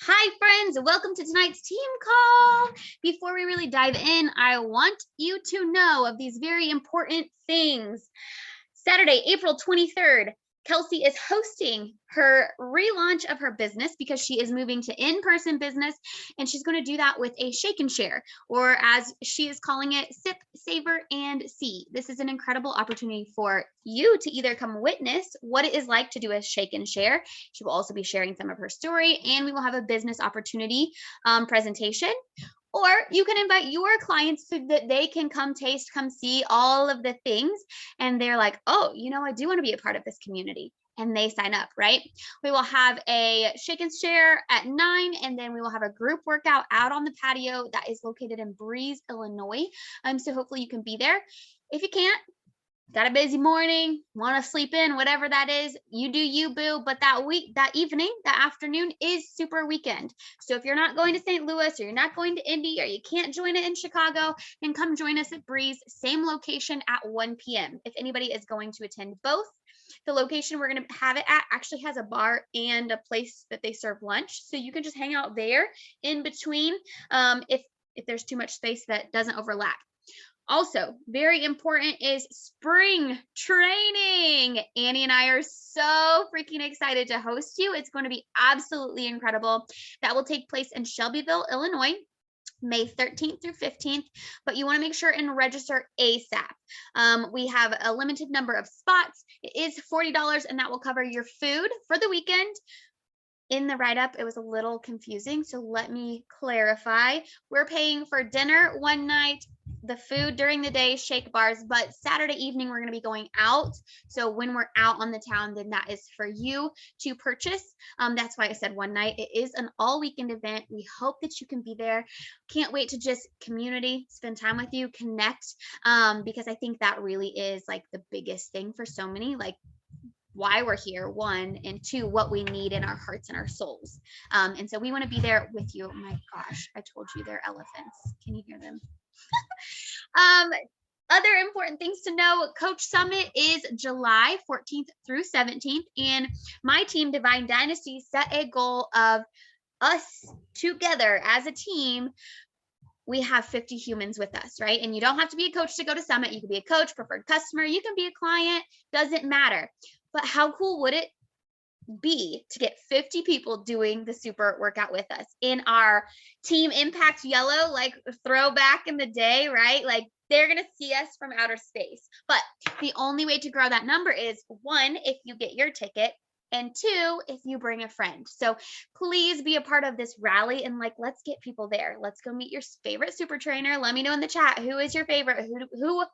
Hi, friends. Welcome to tonight's team call. Before we really dive in, I want you to know of these very important things. Saturday, April 23rd, Kelsey is hosting her relaunch of her business because she is moving to in-person business, and she's going to do that with a shake and share, or as she is calling it, sip, savor, and see. This is an incredible opportunity for you to either come witness what it is like to do a shake and share. She will also be sharing some of her story, and we will have a business opportunity presentation. Or you can invite your clients so that they can come taste, come see all of the things. And they're like, oh, I do want to be a part of this community. And they sign up, right? We will have a shake and share at 9, and then we will have a group workout out on the patio that is located in Breeze, Illinois. So hopefully you can be there. If you can't, got a busy morning, want to sleep in, whatever that is, you do you, boo. But that evening, that afternoon is super weekend. So if you're not going to St. Louis, or you're not going to Indy, or you can't join it in Chicago, then come join us at Breeze, same location at 1 p.m. If anybody is going to attend both, the location we're going to have it at actually has a bar and a place that they serve lunch. So you can just hang out there in between if there's too much space that doesn't overlap. Also, very important is spring training. Annie and I are so freaking excited to host you. It's going to be absolutely incredible. That will take place in Shelbyville, Illinois, May 13th through 15th, but you want to make sure and register ASAP. We have a limited number of spots. It is $40, and that will cover your food for the weekend. In the write-up, it was a little confusing, so let me clarify. We're paying for dinner one night, the food during the day, shake bars, but Saturday evening we're going to be going out. So when we're out on the town, then that is for you to purchase. That's why I said one night. It is an all weekend event. We hope that you can be there. Can't wait to just spend time with you, connect, because I think that really is like the biggest thing for so many, like why we're here, one, and two, what we need in our hearts and our souls. And so we want to be there with you. Oh my gosh, I told you they're elephants. Can you hear them? Other important things to know, Coach Summit is July 14th through 17th, and my team, Divine Dynasty, set a goal of us together as a team. We have 50 humans with us, right? And you don't have to be a coach to go to Summit. You can be a coach, preferred customer, you can be a client, doesn't matter. But how cool would it be to get 50 people doing the super workout with us in our Team Impact yellow, like throwback in the day, right? Like they're going to see us from outer space. But the only way to grow that number is, one, if you get your ticket, and two, if you bring a friend. So please be a part of this rally, and let's get people there. Let's go meet your favorite super trainer. Let me know in the chat, who is your favorite? Who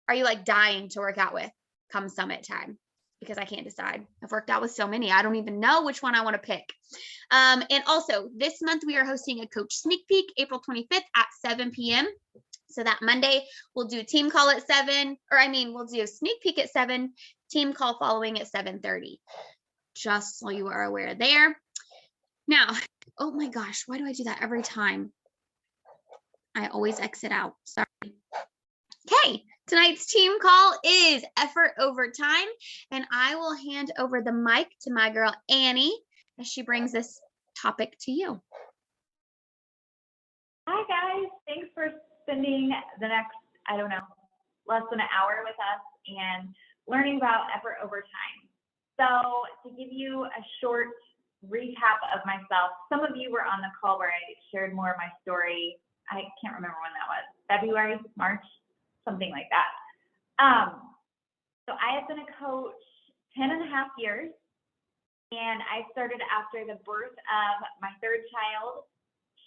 are you dying to work out with come Summit time? Because I can't decide. I've worked out with so many. I don't even know which one I want to pick. And also this month we are hosting a coach sneak peek, April 25th at 7 p.m. So that Monday we'll do a team call at 7, we'll do a sneak peek at 7, team call following at 7:30. Just so you are aware there. Now, oh my gosh, why do I do that every time? I always exit out. Sorry. Okay, tonight's team call is effort over time, and I will hand over the mic to my girl Annie as she brings this topic to you. Hi guys, thanks for spending the next, less than an hour with us and learning about effort over time. So to give you a short recap of myself, some of you were on the call where I shared more of my story. I can't remember when that was, February, March, something like that. So I have been a coach 10 and a half years, and I started after the birth of my third child.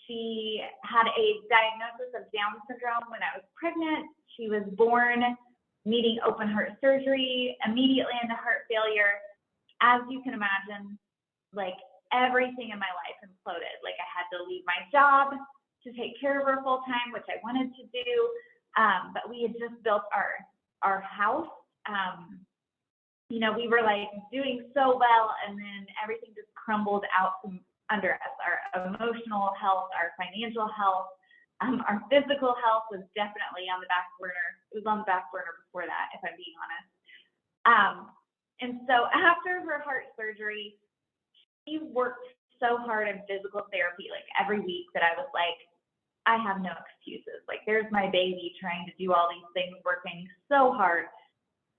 She had a diagnosis of Down syndrome when I was pregnant. She was born needing open heart surgery, immediately into heart failure. As you can imagine, everything in my life imploded. I had to leave my job to take care of her full time, which I wanted to do. But we had just built our house. We were doing so well, and then everything just crumbled out from under us. Our emotional health, our financial health, our physical health was definitely on the back burner. It was on the back burner before that, if I'm being honest. And so after her heart surgery, she worked so hard in physical therapy, like every week, that I was like, I have no excuses. Like, there's my baby trying to do all these things, working so hard.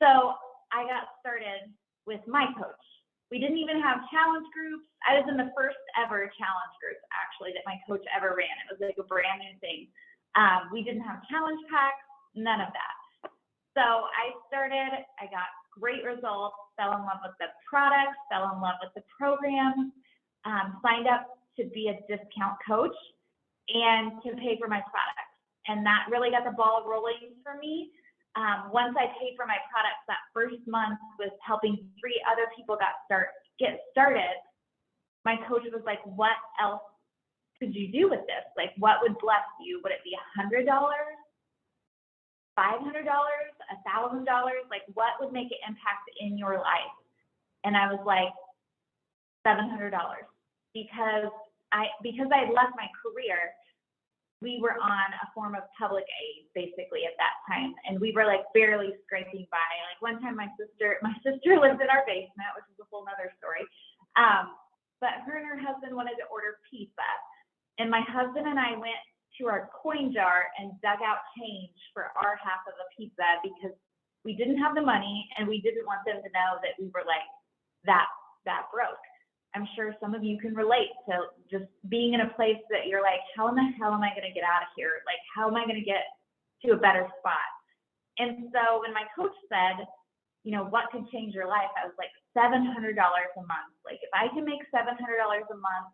So I got started with my coach. We didn't even have challenge groups. I was in the first ever challenge group, actually, that my coach ever ran. It was like a brand new thing. We didn't have challenge packs, none of that. So I started, I got great results, fell in love with the products, fell in love with the program, signed up to be a discount coach and to pay for my products. And that really got the ball rolling for me. Once I paid for my products, that first month was helping 3 other people get started. My coach was like, what else could you do with this? Like, what would bless you? Would it be $100? $500, $1,000? Like, what would make an impact in your life? And I was like, $700, because I had left my career. We were on a form of public aid basically at that time, and we were like barely scraping by. Like, one time my sister lived in our basement, which is a whole nother story. But her and her husband wanted to order pizza, and my husband and I went to our coin jar and dug out change for our half of the pizza, because we didn't have the money and we didn't want them to know that we were like that broke. I'm sure some of you can relate to just being in a place that you're like, how in the hell am I going to get out of here? Like, how am I going to get to a better spot? And so when my coach said, you know, what could change your life? I was like, $700 a month. Like, if I can make $700 a month,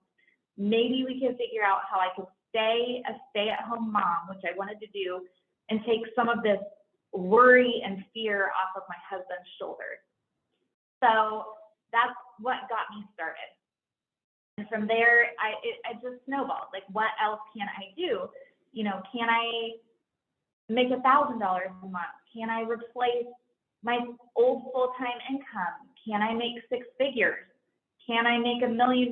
maybe we can figure out how I could stay a stay-at-home mom, which I wanted to do, and take some of this worry and fear off of my husband's shoulders. So that's what got me started. And from there, it just snowballed. Like, what else can I do? You know, can I make $1,000 a month? Can I replace my old full-time income? Can I make 6 figures? Can I make $1 million?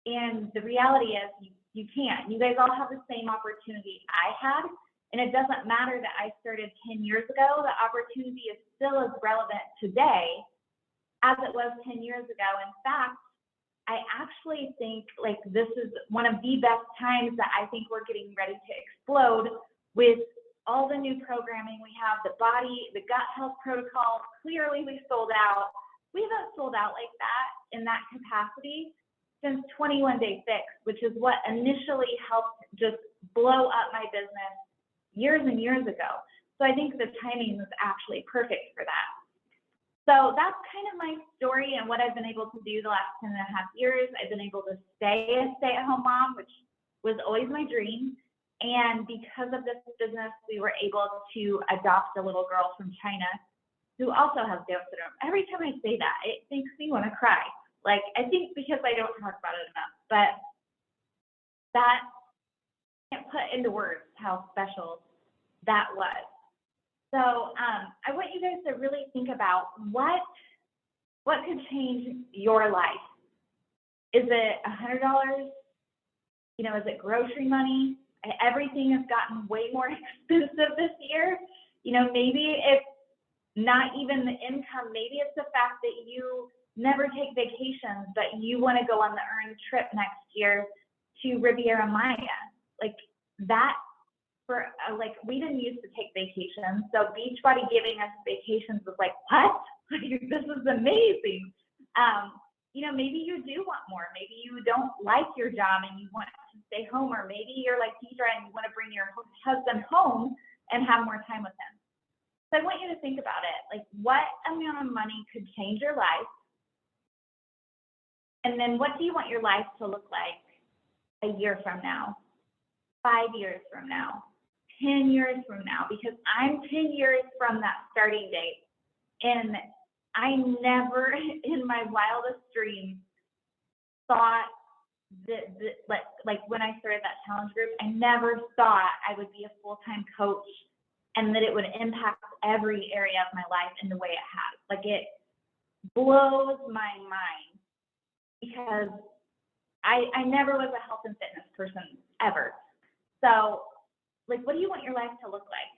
And the reality is, you can't. You guys all have the same opportunity I had. And it doesn't matter that I started 10 years ago. The opportunity is still as relevant today as it was 10 years ago. In fact, I actually think like this is one of the best times that I think we're getting ready to explode with all the new programming we have, the gut health protocol. Clearly we sold out. We haven't sold out like that in that capacity since 21 Day Fix, which is what initially helped just blow up my business years and years ago. So I think the timing was actually perfect for that. So that's kind of my story and what I've been able to do the last 10 and a half years. I've been able to stay a stay-at-home mom, which was always my dream. And because of this business, we were able to adopt a little girl from China who also has Down syndrome. Every time I say that, it makes me want to cry. Like, I think because I don't talk about it enough, but that can't put into words how special that was. So I want you guys to really think about what could change your life. Is it $100? You know, is it grocery money? Everything has gotten way more expensive this year. You know, maybe it's not even the income. Maybe it's the fact that you never take vacations, but you want to go on the earned trip next year to Riviera Maya. Like that. We didn't used to take vacations, so Beachbody giving us vacations was like, what? This is amazing. You know, maybe you do want more. Maybe you don't like your job and you want to stay home, or maybe you're like Deidre and you want to bring your husband home and have more time with him. So I want you to think about it. Like, what amount of money could change your life? And then what do you want your life to look like a year from now, 5 years from now, 10 years from now? Because I'm 10 years from that starting date, and I never in my wildest dreams thought that like when I started that challenge group, I never thought I would be a full-time coach and that it would impact every area of my life in the way it has. Like, it blows my mind, because I never was a health and fitness person ever. So, like, what do you want your life to look like?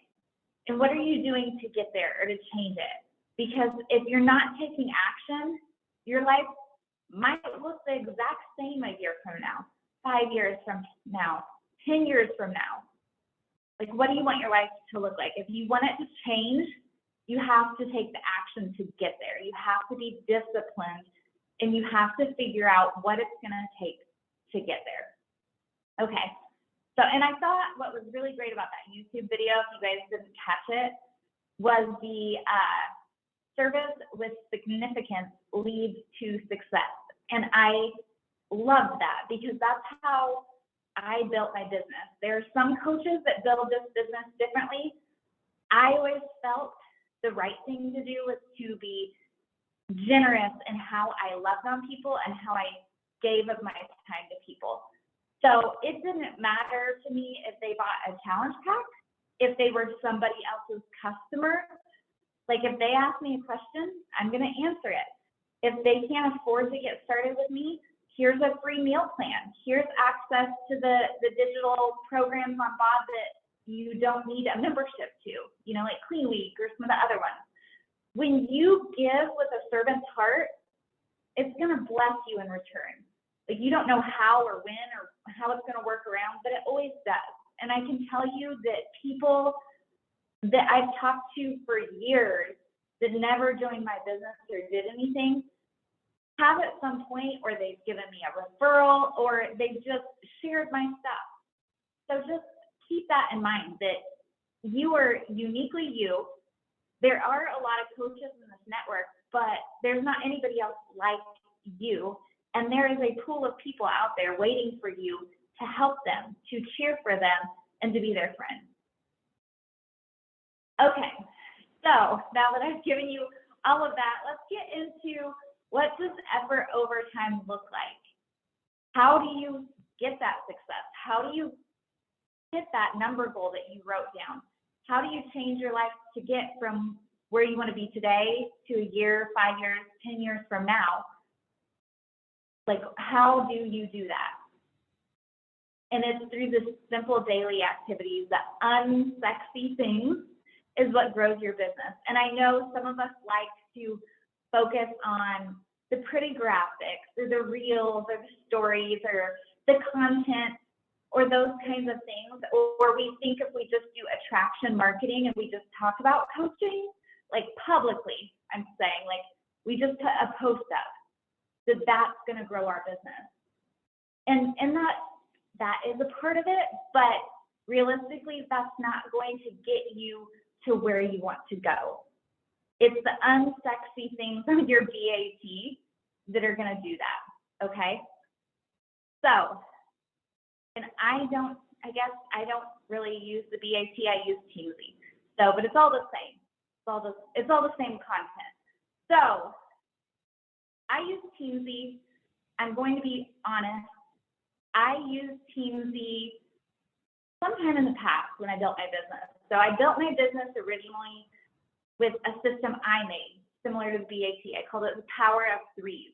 And what are you doing to get there or to change it? Because if you're not taking action, your life might look the exact same a year from now, 5 years from now, 10 years from now. Like, what do you want your life to look like? If you want it to change, you have to take the action to get there. You have to be disciplined, and you have to figure out what it's going to take to get there. Okay. So, and I thought what was really great about that YouTube video, if you guys didn't catch it, was the service with significance leads to success. And I love that because that's how I built my business. There are some coaches that build this business differently. I always felt the right thing to do was to be generous in how I loved on people and how I gave of my time to people. So it didn't matter to me if they bought a challenge pack, if they were somebody else's customer. Like, if they ask me a question, I'm going to answer it. If they can't afford to get started with me, here's a free meal plan. Here's access to the digital programs on Bob that you don't need a membership to, you know, like Clean Week or some of the other ones. When you give with a servant's heart, it's going to bless you in return. Like, you don't know how or when or how it's going to work around, but it always does. And I can tell you that people that I've talked to for years that never joined my business or did anything have at some point, or they've given me a referral, or they've just shared my stuff. So just keep that in mind, that you are uniquely you. There are a lot of coaches in this network, but there's not anybody else like you. And there is a pool of people out there waiting for you to help them, to cheer for them, and to be their friend. Okay, so now that I've given you all of that, let's get into what does effort over time look like? How do you get that success? How do you hit that number goal that you wrote down? How do you change your life to get from where you want to be today to a year, 5 years, 10 years from now? Like, how do you do that? And it's through the simple daily activities, the unsexy things is what grows your business. And I know some of us like to focus on the pretty graphics or the reels or the stories or the content or those kinds of things. Or we think if we just do attraction marketing and we just talk about coaching, like publicly, I'm saying, like we just put a post up, that's going to grow our business. And that is a part of it, but realistically, that's not going to get you to where you want to go. It's the unsexy things on your BAT that are going to do that, okay? So, and I don't really use the BAT, I use Teamsy. So, but it's all the same. It's all the same content. So, I use Teamsy. I'm going to be honest. I used Teamsy sometime in the past when I built my business. So I built my business originally with a system I made, similar to the BAT. I called it the power of threes.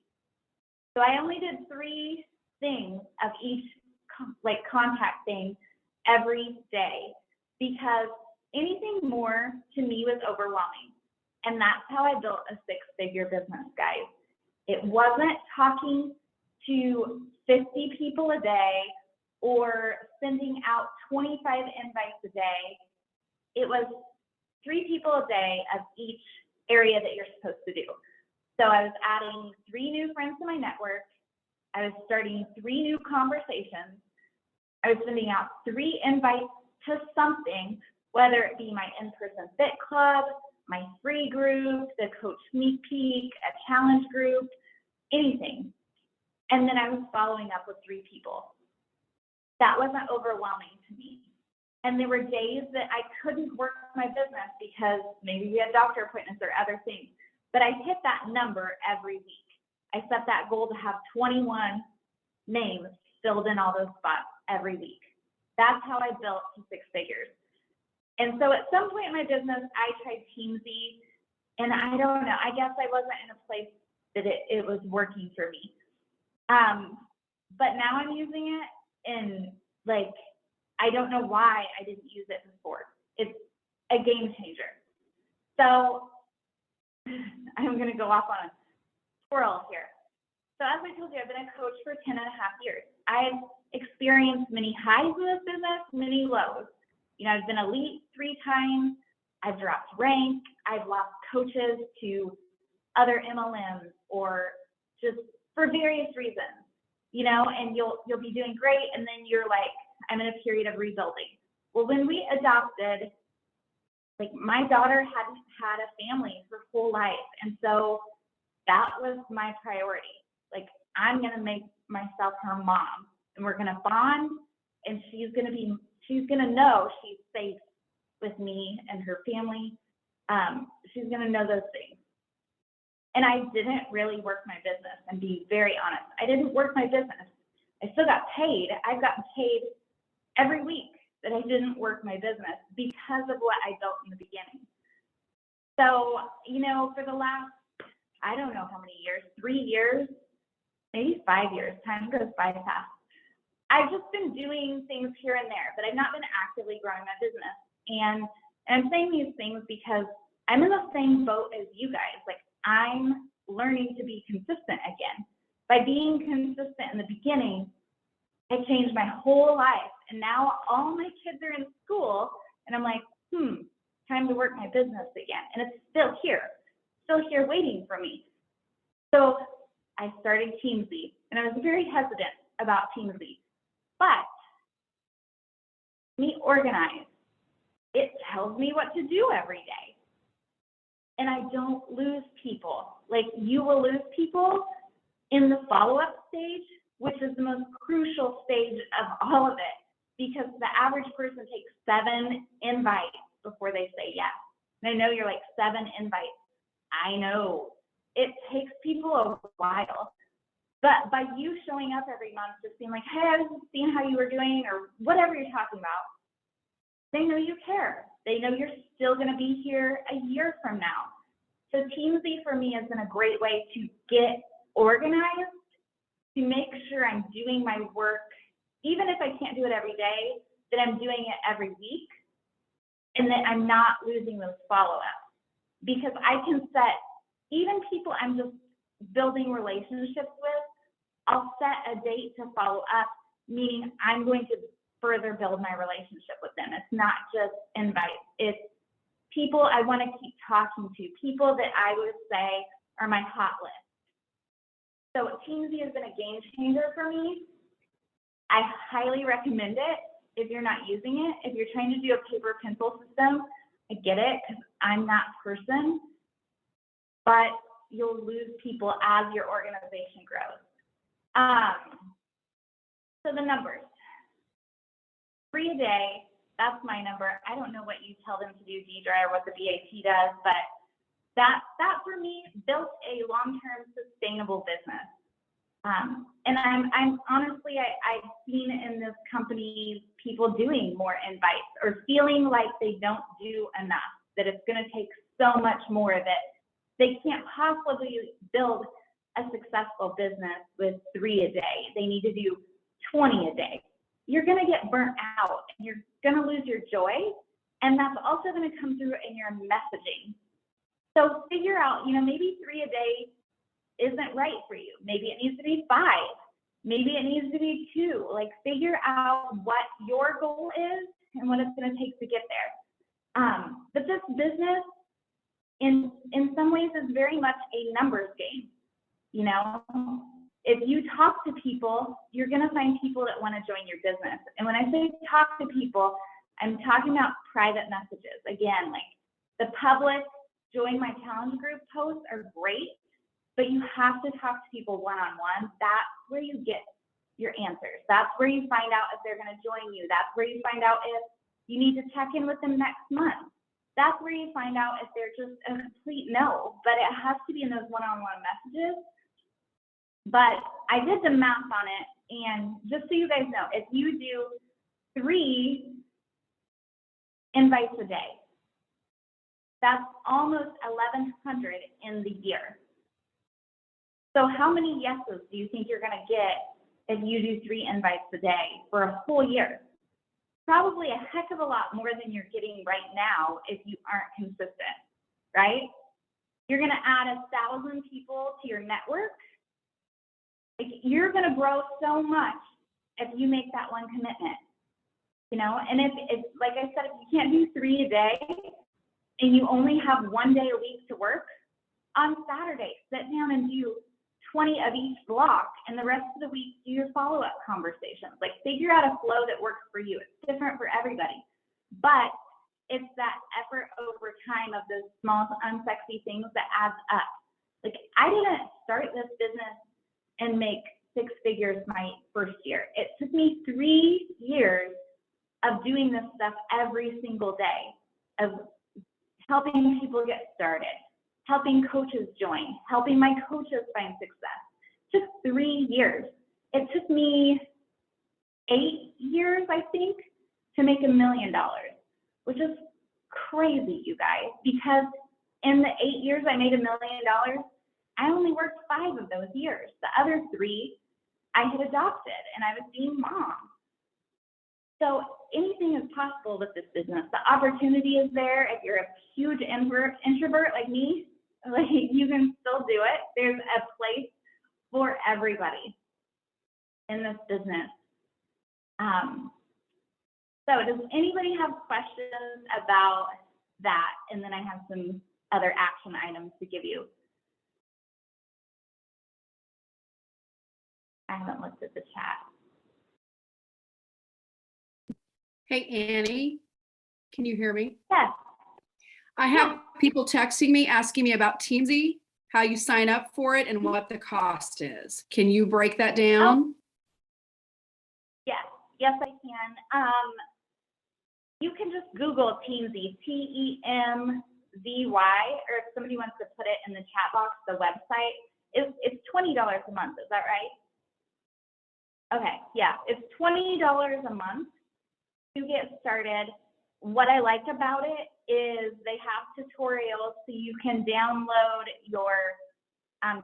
So I only did 3 things of each contact thing every day, because anything more to me was overwhelming. And that's how I built a 6-figure business, guys. It wasn't talking to 50 people a day or sending out 25 invites a day. It was 3 people a day of each area that you're supposed to do. So I was adding 3 new friends to my network. I was starting 3 new conversations. I was sending out 3 invites to something, whether it be my in-person fit club, my free group, the coach sneak peek, a challenge group, anything. And then I was following up with 3 people. That wasn't overwhelming to me. And there were days that I couldn't work my business because maybe we had doctor appointments or other things. But I hit that number every week. I set that goal to have 21 names filled in all those spots every week. That's how I built to 6 figures. And so at some point in my business, I tried Teamsy, and I don't know, I guess I wasn't in a place that it was working for me. But now I'm using it, and like, I don't know why I didn't use it before. It's a game changer. So I'm going to go off on a twirl here. So as I told you, I've been a coach for 10 and a half years. I've experienced many highs in this business, many lows. I've been elite 3 times. I've dropped rank. I've lost coaches to other MLMs or just for various reasons, and you'll be doing great. And then you're like, I'm in a period of rebuilding. Well, when we adopted, like my daughter hadn't had a family her whole life. And so that was my priority. Like, I'm going to make myself her mom and we're going to bond, and she's going to know she's safe with me and her family. She's going to know those things. And I didn't really work my business, and be very honest. I didn't work my business. I still got paid. I've gotten paid every week that I didn't work my business because of what I built in the beginning. So, for the last, I don't know how many years, 3 years, maybe 5 years, time goes by fast. I've just been doing things here and there, but I've not been actively growing my business. And I'm saying these things because I'm in the same boat as you guys. Like, I'm learning to be consistent again. By being consistent in the beginning, I changed my whole life. And now all my kids are in school, and I'm like, time to work my business again. And it's still here waiting for me. So I started Teamsy, and I was very hesitant about Teamsy. But me organized, it tells me what to do every day. And I don't lose people. Like, you will lose people in the follow-up stage, which is the most crucial stage of all of it, because the average person takes 7 invites before they say yes. And I know you're like, 7 invites. I know. It takes people a while. But by you showing up every month, just being like, hey, I was seeing how you were doing, or whatever you're talking about, they know you care. They know you're still going to be here a year from now. So Teamsy for me has been a great way to get organized, to make sure I'm doing my work, even if I can't do it every day, that I'm doing it every week, and that I'm not losing those follow-ups. Because I can set, even people I'm just building relationships with, I'll set a date to follow up, meaning I'm going to further build my relationship with them. It's not just invites. It's people I want to keep talking to, people that I would say are my hot list. So Teamsy has been a game changer for me. I highly recommend it if you're not using it. If you're trying to do a paper pencil system, I get it, because I'm that person. But you'll lose people as your organization grows. So the numbers. 3 a day, that's my number. I don't know what you tell them to do, Deidre, or what the BAT does, but that for me built a long-term sustainable business. And I'm honestly, I've seen in this company people doing more invites or feeling like they don't do enough, that it's going to take so much more, that they can't possibly build a successful business with 3 a day. They need to do 20 a day. You're going to get burnt out, and you're going to lose your joy. And that's also going to come through in your messaging. So figure out, maybe 3 a day isn't right for you. Maybe it needs to be 5. Maybe it needs to be 2. Like, figure out what your goal is and what it's going to take to get there. But this business, in some ways, is very much a numbers game. If you talk to people, you're going to find people that want to join your business. And when I say talk to people, I'm talking about private messages. Again, like the public join my challenge group posts are great, but you have to talk to people one-on-one. That's where you get your answers. That's where you find out if they're going to join you. That's where you find out if you need to check in with them next month. That's where you find out if they're just a complete no, but it has to be in those one-on-one messages. But I did the math on it, and just so you guys know, if you do 3 invites a day, that's almost 1,100 in the year. So how many yeses do you think you're going to get if you do 3 invites a day for a whole year? Probably a heck of a lot more than you're getting right now if you aren't consistent, right? You're going to add 1,000 people to your network. Like, you're going to grow so much if you make that one commitment, you know? And if like I said, if you can't do 3 a day and you only have 1 day a week to work, on Saturday, sit down and do 20 of each block, and the rest of the week do your follow-up conversations. Like, figure out a flow that works for you. It's different for everybody, but it's that effort over time of those small, unsexy things that adds up. Like, I didn't start this business and make 6 figures my first year. It took me 3 years of doing this stuff every single day, of helping people get started, helping coaches join, helping my coaches find success. Just 3 years. It took me 8 years, I think, to make $1 million, which is crazy, you guys, because in the 8 years I made $1 million, I only worked 5 of those years. The other 3 I had adopted, and I was being mom. So anything is possible with this business. The opportunity is there. If you're a huge introvert like me, like, you can still do it. There's a place for everybody in this business. So does anybody have questions about that? And then I have some other action items to give you. I haven't looked at the chat. Hey, Annie, can you hear me? Yes. I have people texting me, asking me about Teamsy, how you sign up for it, and what the cost is. Can you break that down? Yes, I can. You can just Google Teamsy, Temzy, or if somebody wants to put it in the chat box, the website, it's $20 a month. Is that right? Okay, yeah, it's $20 a month to get started. What I like about it is they have tutorials, so you can download your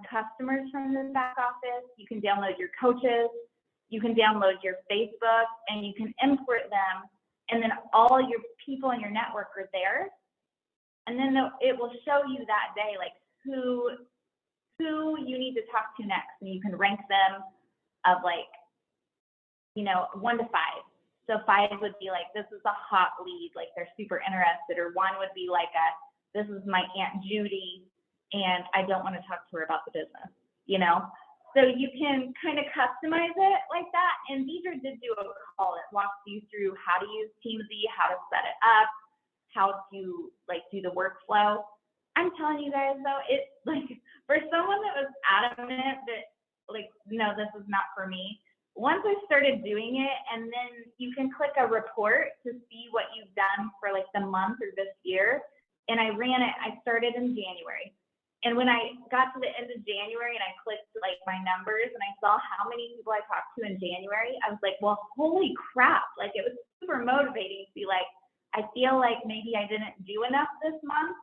customers from the back office, you can download your coaches, you can download your Facebook, and you can import them, and then all your people in your network are there. And then it will show you that day, like, who you need to talk to next, and you can rank them of, like, 1 to 5. So 5 would be like, this is a hot lead, like they're super interested, or 1 would be like this is my Aunt Judy, and I don't want to talk to her about the business, So you can kind of customize it like that. And Deidre did do a call that walks you through how to use Teamsy, how to set it up, how to do the workflow. I'm telling you guys though, it's like, for someone that was adamant that no, this is not for me. Once I started doing it, and then you can click a report to see what you've done for the month or this year. And I started in January. And when I got to the end of January and I clicked my numbers and I saw how many people I talked to in January, I was like, well, holy crap. It was super motivating to be like, I feel like maybe I didn't do enough this month,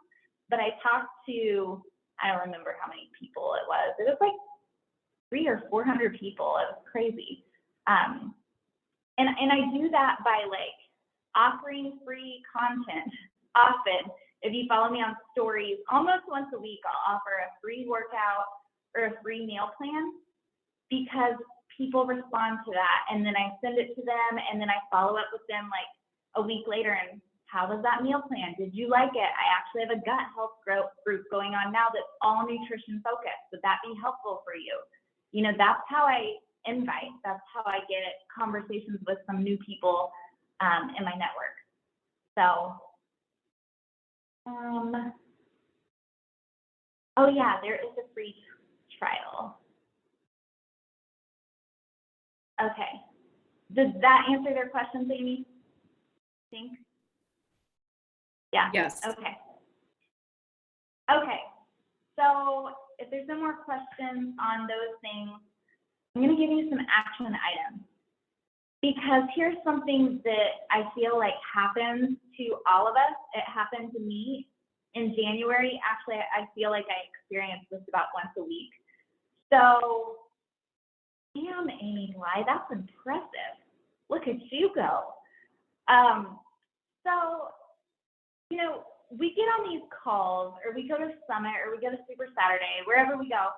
but I talked to, I don't remember how many people it was. It was 300 or 400 people. It was crazy. And I do that by offering free content often. If you follow me on stories, almost once a week, I'll offer a free workout or a free meal plan, because people respond to that. And then I send it to them, and then I follow up with them a week later. And how was that meal plan? Did you like it? I actually have a gut health group going on now that's all nutrition focused. Would that be helpful for you? That's how I invite. That's how I get conversations with some new people in my network. So, oh yeah, there is a free trial. Okay. Does that answer their questions, Amy? Think? Yeah. Yes. Okay. Okay. So if there's no more questions on those things, I'm going to give you some action items, because here's something that I feel like happens to all of us. It happened to me in January. Actually, I feel like I experience this about once a week. So, damn, Amy, why? That's impressive. Look at you go. So, we get on these calls, or we go to Summit, or we go to Super Saturday, wherever we go,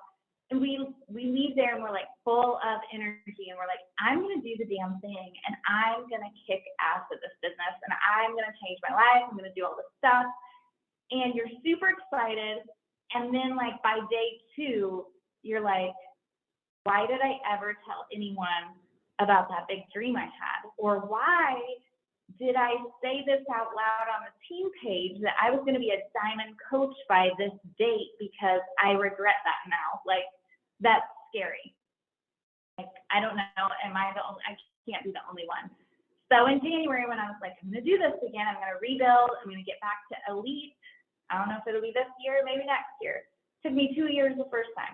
And we leave there and we're like full of energy and we're like, I'm going to do the damn thing and I'm going to kick ass at this business and I'm going to change my life. I'm going to do all this stuff. And you're super excited. And then like by day 2, you're like, why did I ever tell anyone about that big dream I had? Or why did I say this out loud on the team page that I was going to be a diamond coach by this date because I regret that now? Like, that's scary. Like, I don't know. I can't be the only one. So in January, when I was like, I'm going to do this again, I'm going to rebuild, I'm going to get back to elite. I don't know if it'll be this year, maybe next year. It took me 2 years the first time.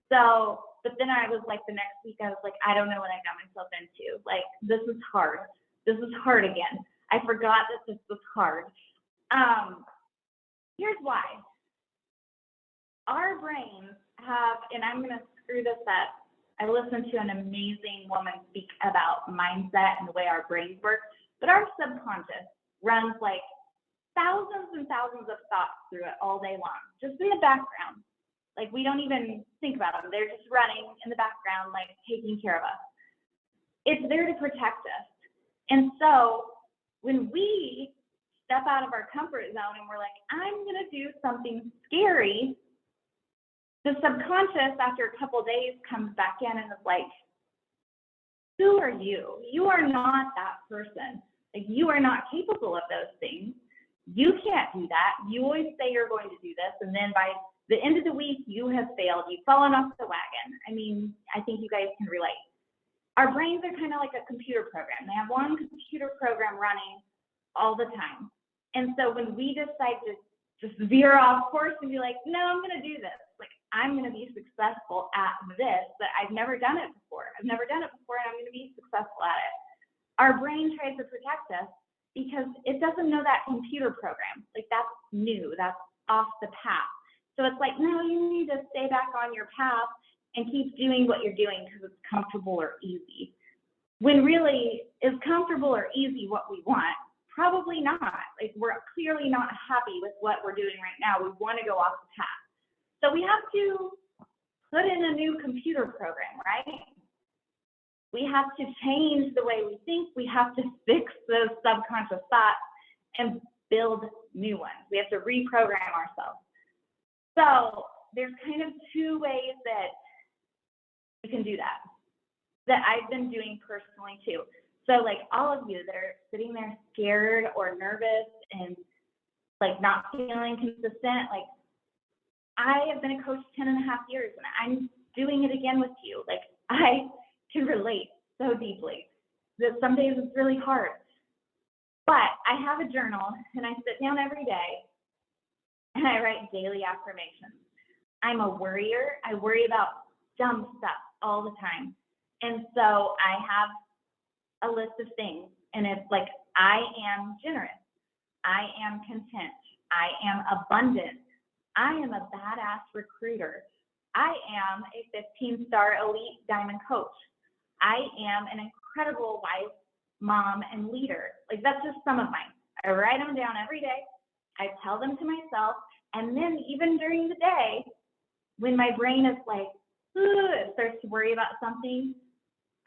So, but then I was like, the next week, I was like, I don't know what I got myself into. Like, this is hard. This is hard again. I forgot that this was hard. Here's why. Our brains have, and I'm going to screw this up. I listened to an amazing woman speak about mindset and the way our brains work, but our subconscious runs like thousands and thousands of thoughts through it all day long, just in the background. Like, we don't even think about them. They're just running in the background, like taking care of us. It's there to protect us. And so when we step out of our comfort zone and we're like, I'm going to do something scary, the subconscious, after a couple of days, comes back in and is like, who are you? You are not that person. Like, you are not capable of those things. You can't do that. You always say you're going to do this, and then by the end of the week, you have failed. You've fallen off the wagon. I mean, I think you guys can relate. Our brains are kind of like a computer program. They have one computer program running all the time. And so when we decide to just veer off course and be like, no, I'm going to do this. Like, I'm going to be successful at this, but I've never done it before. And I'm going to be successful at it. Our brain tries to protect us because it doesn't know that computer program. Like, that's new. That's off the path. So it's like, no, you need to stay back on your path and keep doing what you're doing because it's comfortable or easy. When really, is comfortable or easy what we want? Probably not. Like, we're clearly not happy with what we're doing right now. We want to go off the path. So we have to put in a new computer program, right? We have to change the way we think. We have to fix those subconscious thoughts and build new ones. We have to reprogram ourselves. So there's kind of 2 ways that you can do that I've been doing personally too. So like all of you that are sitting there scared or nervous and like not feeling consistent, like I have been a coach 10 and a half years and I'm doing it again with you. Like I can relate so deeply that some days it's really hard. But I have a journal and I sit down every day and I write daily affirmations. I'm a worrier. I worry about dumb stuff all the time. And so I have a list of things, and it's like, I am generous. I am content. I am abundant. I am a badass recruiter. I am a 15-star elite diamond coach. I am an incredible wife, mom, and leader. Like, that's just some of mine. I write them down every day. I tell them to myself. And then even during the day, when my brain is like, it starts to worry about something,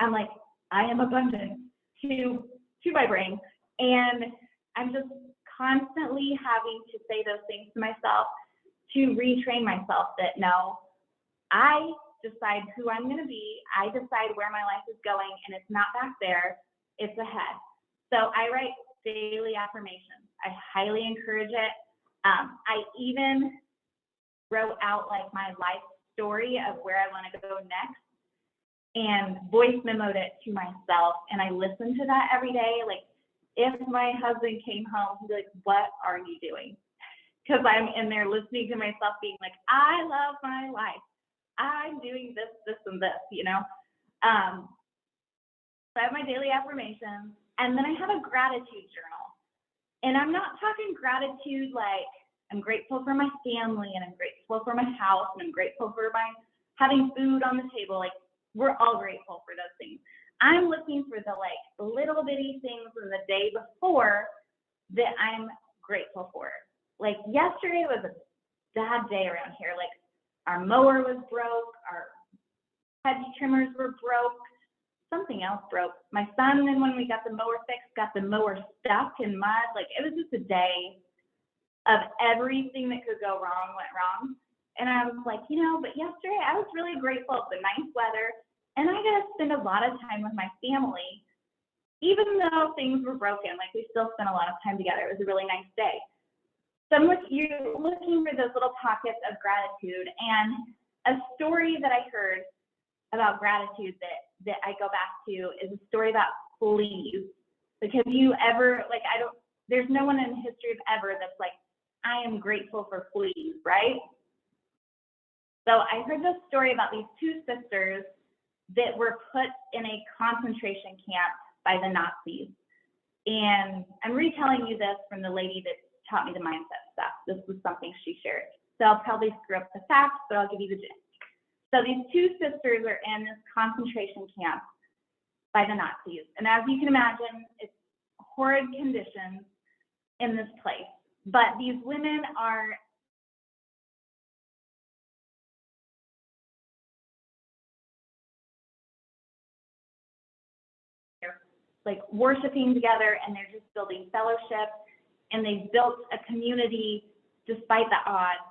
I'm like, I am abundant to my brain. And I'm just constantly having to say those things to myself to retrain myself that no, I decide who I'm going to be. I decide where my life is going, and it's not back there, it's ahead. So I write daily affirmations. I highly encourage it. I even wrote out like my life story of where I want to go next and voice memoed it to myself. And I listen to that every day. Like if my husband came home, he'd be like, what are you doing? Because I'm in there listening to myself being like, I love my life. I'm doing this, this, and this, you know? So I have my daily affirmations, and then I have a gratitude journal. And I'm not talking gratitude like I'm grateful for my family, and I'm grateful for my house, and I'm grateful for my having food on the table. Like, we're all grateful for those things. I'm looking for the like little bitty things in the day before that I'm grateful for. Like yesterday was a bad day around here. Like our mower was broke, our hedge trimmers were broke, something else broke. My son, then when we got the mower fixed, got the mower stuck in mud. Like, it was just a day of everything that could go wrong went wrong. And I was like, you know, but yesterday I was really grateful for the nice weather, and I got to spend a lot of time with my family, even though things were broken. Like, we still spent a lot of time together. It was a really nice day. So you're looking for those little pockets of gratitude. And a story that I heard about gratitude that I go back to is a story about fleas. Like, have you ever, like, there's no one in the history of ever that's like, I am grateful for fleas, right? So I heard this story about these two sisters that were put in a concentration camp by the Nazis. And I'm retelling you this from the lady that taught me the mindset stuff. This was something she shared. So I'll probably screw up the facts, but I'll give you the gist. So these two sisters are in this concentration camp by the Nazis. And as you can imagine, it's horrid conditions in this place. But these women are like worshiping together, and they're just building fellowship, and they've built a community despite the odds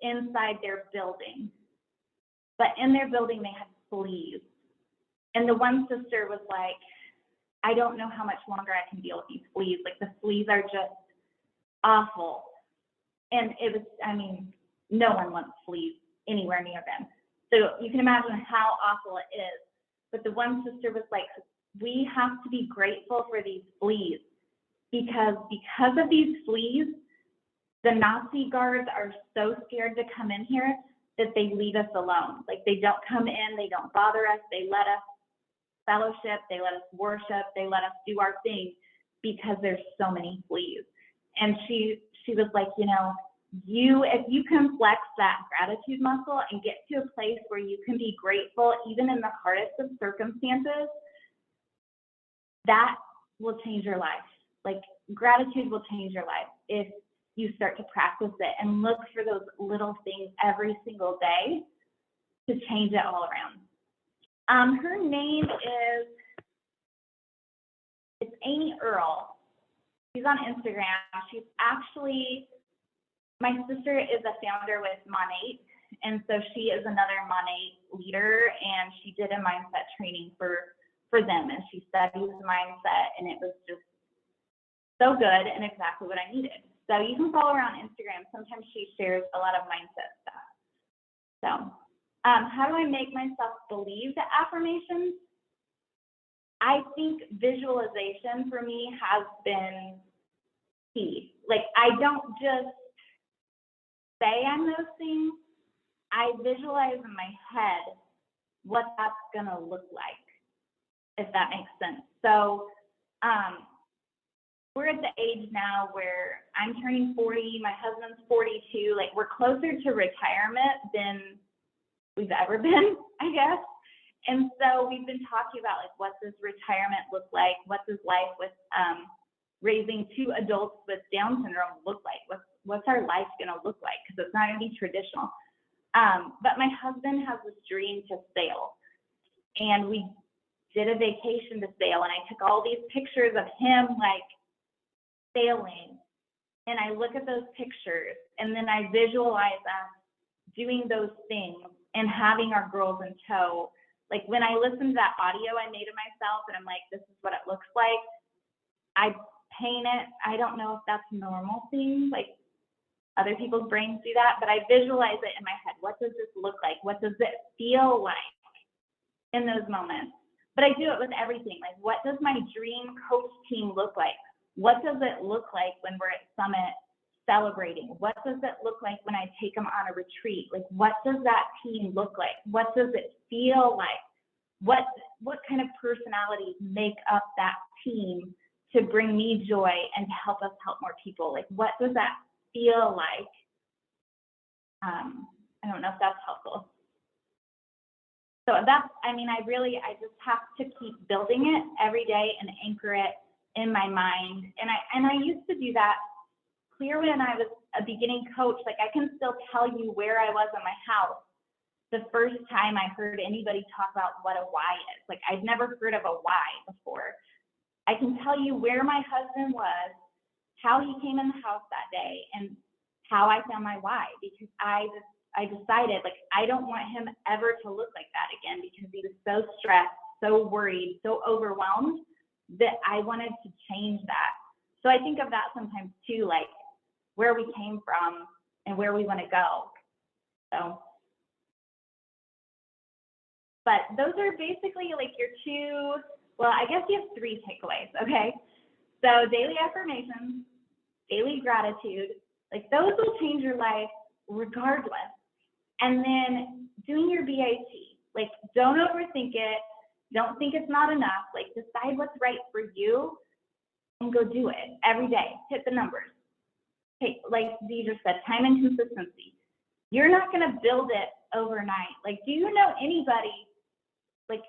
inside their building. But in their building, they had fleas. And the one sister was like, I don't know how much longer I can deal with these fleas. Like, the fleas are just awful. And it was, I mean, no one wants fleas anywhere near them. So you can imagine how awful it is. But the one sister was like, we have to be grateful for these fleas, because of these fleas, the Nazi guards are so scared to come in here that they leave us alone. Like, they don't come in, they don't bother us, they let us fellowship, they let us worship, they let us do our thing, because there's so many fleas. And she was like, you know, if you can flex that gratitude muscle and get to a place where you can be grateful even in the hardest of circumstances, that will change your life. Like, gratitude will change your life if you start to practice it and look for those little things every single day to change it all around. Her name is, it's Amy Earl. She's on Instagram. She's actually, my sister is a founder with Monate, and so she is another Monate leader, and she did a mindset training for them, and she studies mindset, and it was just so good and exactly what I needed. So you can follow her on Instagram. Sometimes she shares a lot of mindset stuff. So how do I make myself believe the affirmations? I think visualization for me has been key. Like, I don't just say I'm those things. I visualize in my head what that's gonna look like, if that makes sense. So we're at the age now where I'm turning 40, my husband's 42, like, we're closer to retirement than we've ever been, I guess. And so we've been talking about, like, what does retirement look like? What does life with raising two adults with Down syndrome look like? What's our life gonna look like? Because it's not gonna be traditional. But my husband has this dream to sail, and we did a vacation to sail, and I took all these pictures of him, like, sailing, and I look at those pictures, and then I visualize us doing those things and having our girls in tow. Like, when I listen to that audio I made of myself, and I'm like, this is what it looks like, I paint it. I don't know if that's a normal thing, like other people's brains do that, but I visualize it in my head. What does this look like? What does it feel like in those moments? But I do it with everything. Like, what does my dream coach team look like? What does it look like when we're at Summit celebrating? What does it look like when I take them on a retreat? Like, what does that team look like? What does it feel like? What kind of personalities make up that team to bring me joy and to help us help more people? Like, what does that feel like? I don't know if that's helpful. So that's, I mean, I just have to keep building it every day and anchor it in my mind. And I used to do that clear when I was a beginning coach. Like, I can still tell you where I was in my house the first time I heard anybody talk about what a why is. Like, I've never heard of a why before. I can tell you where my husband was, how he came in the house that day, and how I found my why, because I decided, like, I don't want him ever to look like that again, because he was so stressed, so worried, so overwhelmed, that I wanted to change that. So I think of that sometimes too, like where we came from and where we want to go. So, but those are basically like your two, well, I guess you have three takeaways, okay? So daily affirmations, daily gratitude, like those will change your life regardless. And then doing your BAT, like don't overthink it. Don't think it's not enough. Like decide what's right for you and go do it every day. Hit the numbers. Hey, like Deidre said, time and consistency. You're not going to build it overnight. Like, do you know anybody, like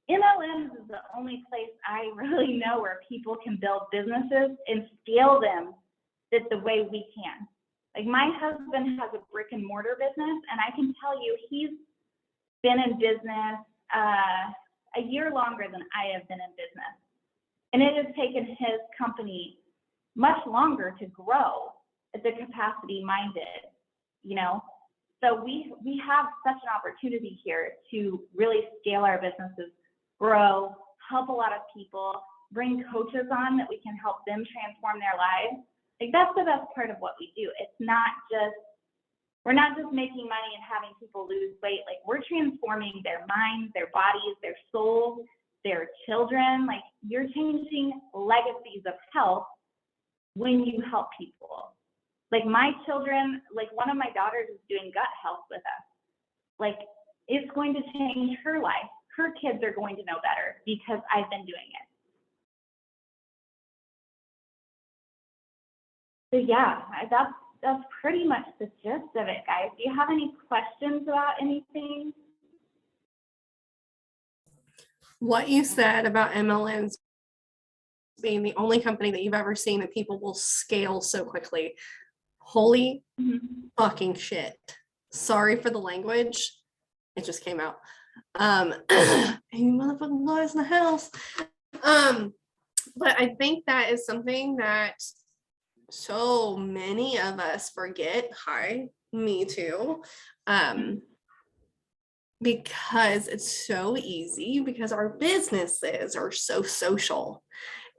MLMs is the only place I really know where people can build businesses and scale them the way we can. Like my husband has a brick and mortar business, and I can tell you he's been in business a year longer than I have been in business. And it has taken his company much longer to grow at the capacity mine did, you know? So we have such an opportunity here to really scale our businesses, grow, help a lot of people, bring coaches on that we can help them transform their lives. Like that's the best part of what we do. It's not just, we're not just making money and having people lose weight. Like we're transforming their minds, their bodies, their souls, their children. Like you're changing legacies of health when you help people. Like my children, like one of my daughters is doing gut health with us. Like it's going to change her life. Her kids are going to know better because I've been doing it. So yeah, that's pretty much the gist of it, guys. Do you have any questions about anything? What you said about MLMs being the only company that you've ever seen that people will scale so quickly. Holy fucking shit. Sorry for the language. It just came out. Any motherfucking laws in the house. But I think that is something that so many of us forget. Hi, me too. Because it's so easy, because our businesses are so social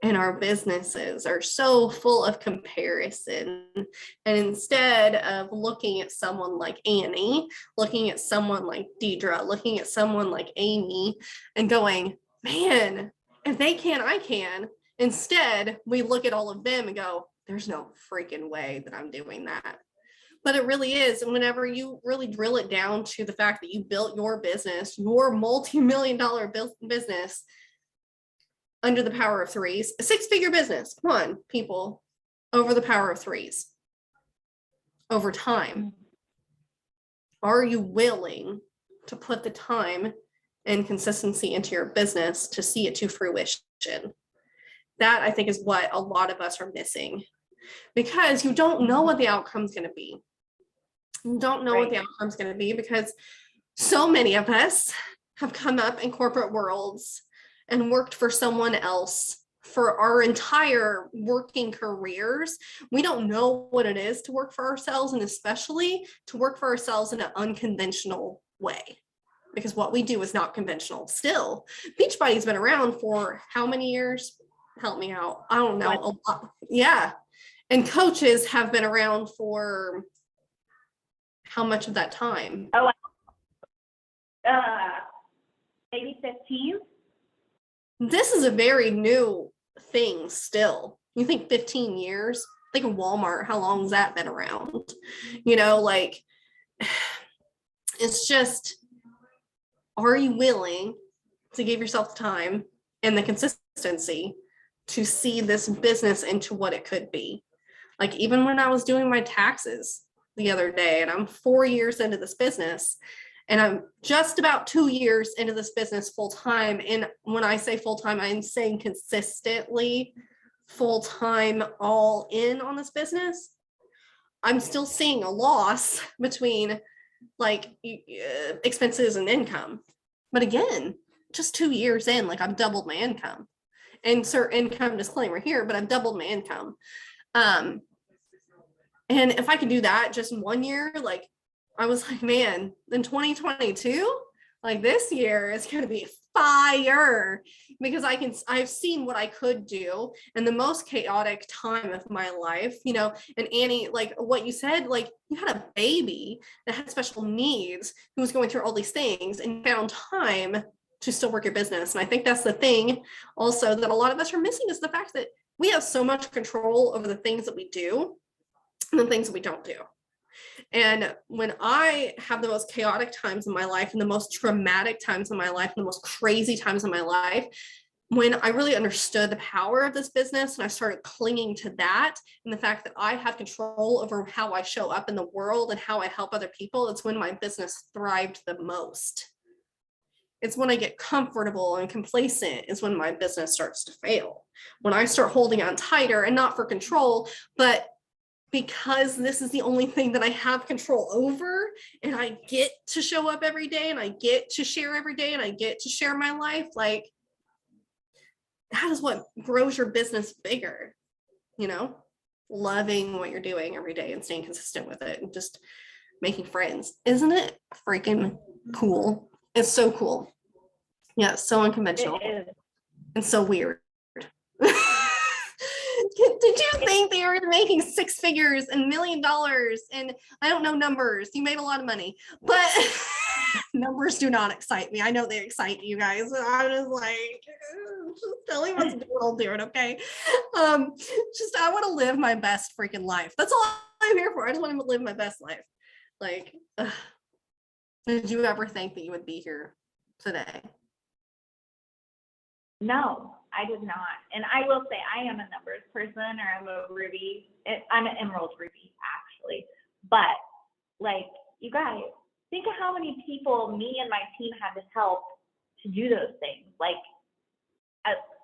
and our businesses are so full of comparison. And instead of looking at someone like Annie, looking at someone like Deidre, looking at someone like Amy and going, man, if they can, I can. Instead, we look at all of them and go, there's no freaking way that I'm doing that. But it really is. And whenever you really drill it down to the fact that you built your business, your multi-million-dollar business under the power of threes, a six-figure business, come on, people, over the power of threes, over time. Are you willing to put the time and consistency into your business to see it to fruition? That, I think, is what a lot of us are missing, because you don't know what the outcome's going to be. You don't know what the outcome's going to be, because so many of us have come up in corporate worlds and worked for someone else for our entire working careers. We don't know what it is to work for ourselves, and especially to work for ourselves in an unconventional way, because what we do is not conventional. Still, Beachbody's been around for how many years? Help me out. I don't know. A lot. Yeah. And coaches have been around for how much of that time? Oh, maybe 15. This is a very new thing still. You think 15 years? Think of Walmart. How long has that been around? You know, like, it's just, are you willing to give yourself the time and the consistency to see this business into what it could be? Like, even when I was doing my taxes the other day, and I'm 4 years into this business, and I'm just about 2 years into this business full time. And when I say full time, I'm saying consistently full time, all in on this business. I'm still seeing a loss between like expenses and income. But again, just 2 years in, like I've doubled my income. Insert income disclaimer here, but I've doubled my income. And if I could do that just in 1 year, like I was like, man, in 2022, like this year is going to be fire, because I've seen what I could do in the most chaotic time of my life, you know. And Annie, like what you said, like you had a baby that had special needs who was going through all these things, and found time to still work your business. And I think that's the thing also that a lot of us are missing, is the fact that we have so much control over the things that we do and the things that we don't do. And when I have the most chaotic times in my life and the most traumatic times in my life and the most crazy times in my life, when I really understood the power of this business and I started clinging to that and the fact that I have control over how I show up in the world and how I help other people, it's when my business thrived the most. It's when I get comfortable and complacent is when my business starts to fail. When I start holding on tighter, and not for control, but because this is the only thing that I have control over, and I get to show up every day and I get to share every day and I get to share my life, like that is what grows your business bigger, you know, loving what you're doing every day and staying consistent with it and just making friends. Isn't it freaking cool? It's so cool. Yeah, so unconventional and so weird. Did you think they were making 6 figures and $1 million? And I don't know numbers. You made a lot of money, but numbers do not excite me. I know they excite you guys. I'm just like, just tell me what's doing, I'll do it, okay? Just I want to live my best freaking life. That's all I'm here for. I just want to live my best life. Like, did you ever think that you would be here today? No, I did not. And I will say I am a numbers person, or I'm a Ruby. I'm an Emerald Ruby, actually. But like, you guys, think of how many people me and my team had to help to do those things. Like,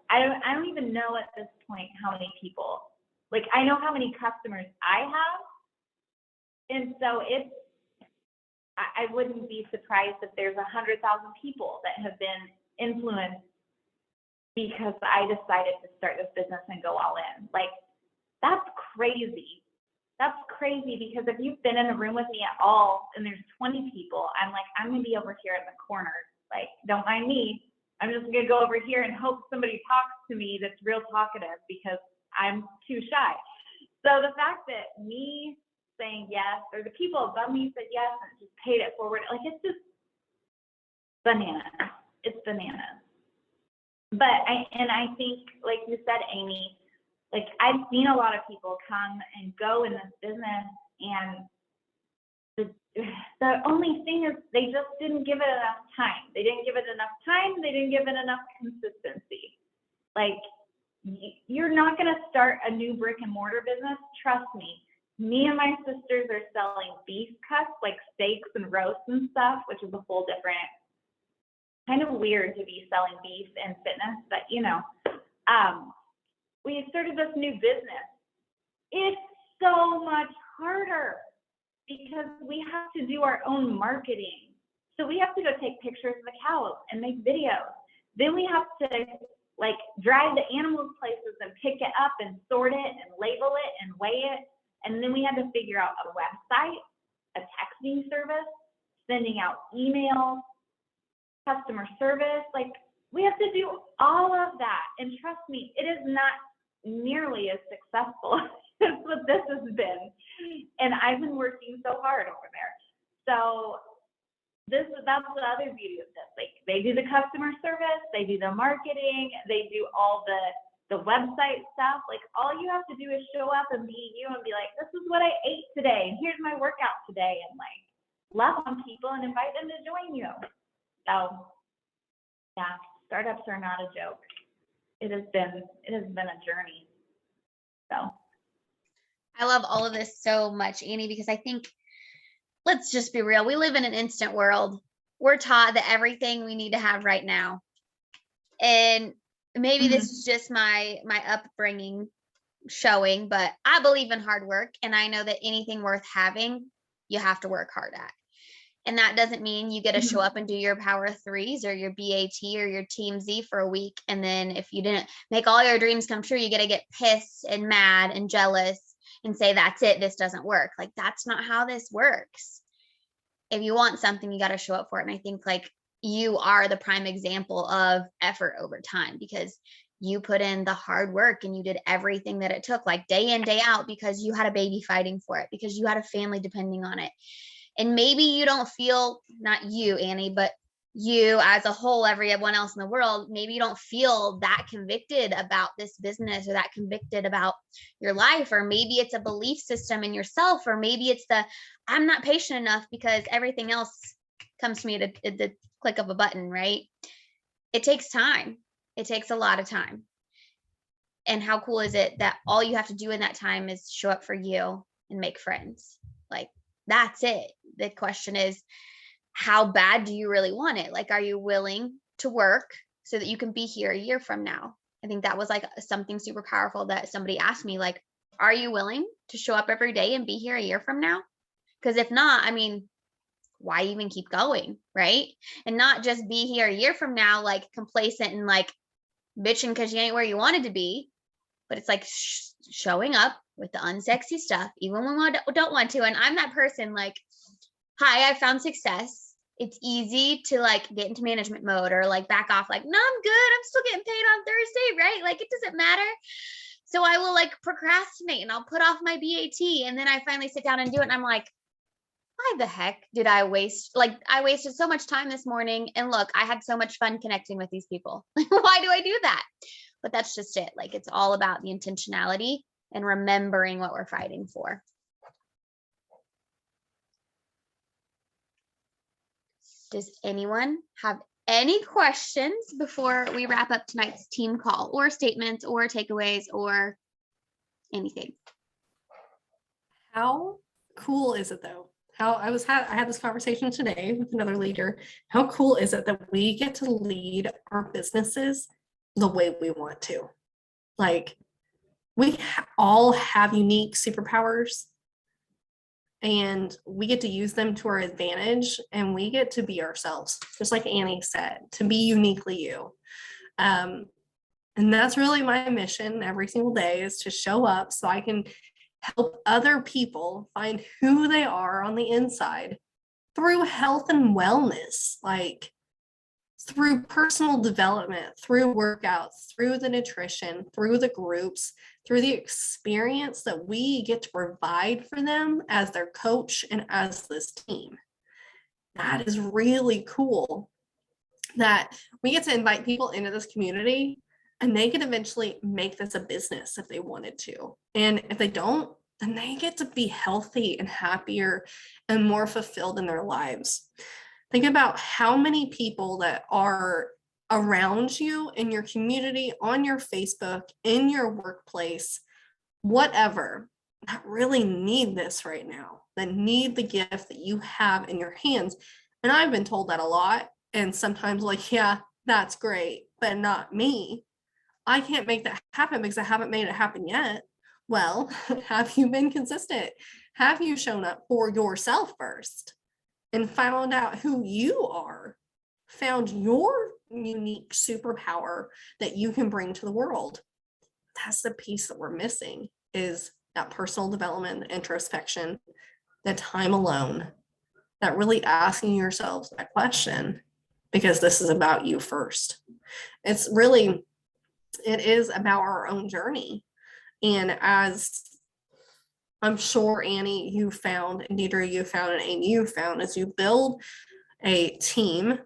I don't even know at this point how many people. Like, I know how many customers I have. And so I wouldn't be surprised if there's 100,000 people that have been influenced because I decided to start this business and go all in. Like, that's crazy. That's crazy, because if you've been in a room with me at all and there's 20 people, I'm like, I'm gonna be over here in the corner. Like, don't mind me. I'm just gonna go over here and hope somebody talks to me that's real talkative, because I'm too shy. So the fact that me saying yes, or the people above me said yes and just paid it forward, like, it's just bananas. It's bananas. But I think, like you said, Amy, like I've seen a lot of people come and go in this business, and the only thing is they just didn't give it enough time. They didn't give it enough time. They didn't give it enough consistency. Like, you're not going to start a new brick and mortar business. Trust me. Me and my sisters are selling beef cuts, like steaks and roasts and stuff, which is a whole different, kind of weird to be selling beef and fitness, but you know, we started this new business. It's so much harder because we have to do our own marketing. So we have to go take pictures of the cows and make videos. Then we have to like drive the animals places and pick it up and sort it and label it and weigh it. And then we had to figure out a website, a texting service, sending out emails, customer service. Like, we have to do all of that. And trust me, it is not nearly as successful as what this has been. And I've been working so hard over there. So that's the other beauty of this. Like, they do the customer service, they do the marketing, they do all the website stuff. Like, all you have to do is show up and be you and be like, this is what I ate today, and here's my workout today, and like love on people and invite them to join you. So yeah, startups are not a joke. It has been a journey. So I love all of this so much, Annie, because I think, let's just be real. We live in an instant world. We're taught that everything we need to have right now. And maybe this is just my upbringing showing, but I believe in hard work. And I know that anything worth having, you have to work hard at. And that doesn't mean you get to show Mhm. up and do your power threes or your BAT or your team Z for a week. And then if you didn't make all your dreams come true, you get to get pissed and mad and jealous and say, that's it, this doesn't work. Like, that's not how this works. If you want something, you got to show up for it. And I think like you are the prime example of effort over time, because you put in the hard work and you did everything that it took, like day in, day out, because you had a baby fighting for it, because you had a family depending on it. And maybe you don't feel, not you, Annie, but you as a whole, everyone else in the world, maybe you don't feel that convicted about this business or that convicted about your life, or maybe it's a belief system in yourself, or maybe it's the, I'm not patient enough because everything else comes to me at the click of a button, right? It takes time. It takes a lot of time. And how cool is it that all you have to do in that time is show up for you and make friends? Like, that's it. The question is, how bad do you really want it? Like, are you willing to work so that you can be here a year from now? I think that was like something super powerful that somebody asked me, like, are you willing to show up every day and be here a year from now? Because if not, I mean, why even keep going, right? And not just be here a year from now, like complacent and like bitching because you ain't where you wanted to be, but it's like showing up with the unsexy stuff, even when we don't want to. And I'm that person, like, hi, I found success. It's easy to like get into management mode or like back off, like, no, I'm good. I'm still getting paid on Thursday, right? Like, it doesn't matter. So I will like procrastinate and I'll put off my BAT. And then I finally sit down and do it. And I'm like, why the heck did I waste? Like, I wasted so much time this morning. And look, I had so much fun connecting with these people. Why do I do that? But that's just it. Like, it's all about the intentionality and remembering what we're fighting for. Does anyone have any questions before we wrap up tonight's team call, or statements or takeaways or anything? How cool is it though? I had this conversation today with another leader. How cool is it that we get to lead our businesses the way we want to? Like, we all have unique superpowers and we get to use them to our advantage, and we get to be ourselves, just like Annie said, to be uniquely you. And that's really my mission every single day, is to show up so I can help other people find who they are on the inside through health and wellness, like through personal development, through workouts, through the nutrition, through the groups, through the experience that we get to provide for them as their coach and as this team. That is really cool, that we get to invite people into this community and they can eventually make this a business if they wanted to. And if they don't, then they get to be healthy and happier and more fulfilled in their lives. Think about how many people that are around you in your community, on your Facebook, in your workplace, whatever, that really need this right now, that need the gift that you have in your hands. And I've been told that a lot. And sometimes, like, yeah, that's great, but not me. I can't make that happen because I haven't made it happen yet. Well, have you been consistent? Have you shown up for yourself first and found out who you are, found your unique superpower that you can bring to the world? That's the piece that we're missing, is that personal development, introspection, that time alone, that really asking yourselves that question, because this is about you first. It is about our own journey. And as I'm sure Annie, you found, and Deidre, you found, and Amy, you found, as you build a team,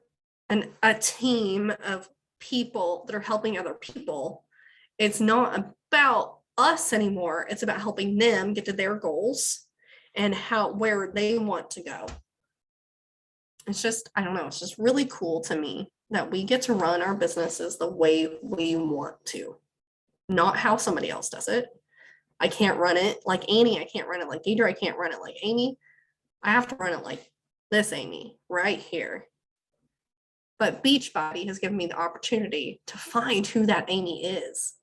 and a team of people that are helping other people, it's not about us anymore. It's about helping them get to their goals and where they want to go. It's just, I don't know, it's just really cool to me that we get to run our businesses the way we want to, not how somebody else does it. I can't run it like Annie. I can't run it like Deidre. I can't run it like Amy. I have to run it like this Amy right here. But Beachbody has given me the opportunity to find who that Amy is.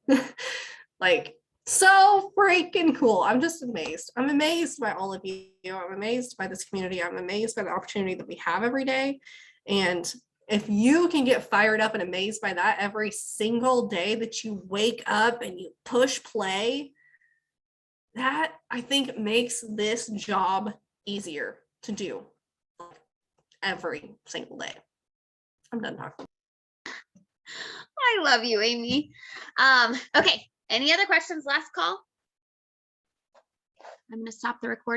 Like, So freaking cool. I'm just amazed. I'm amazed by all of you. I'm amazed by this community. I'm amazed by the opportunity that we have every day. And if you can get fired up and amazed by that every single day that you wake up and you push play, that I think makes this job easier to do every single day. I'm done talking. I love you, Amy. Okay. Any other questions? Last call. I'm going to stop the recording.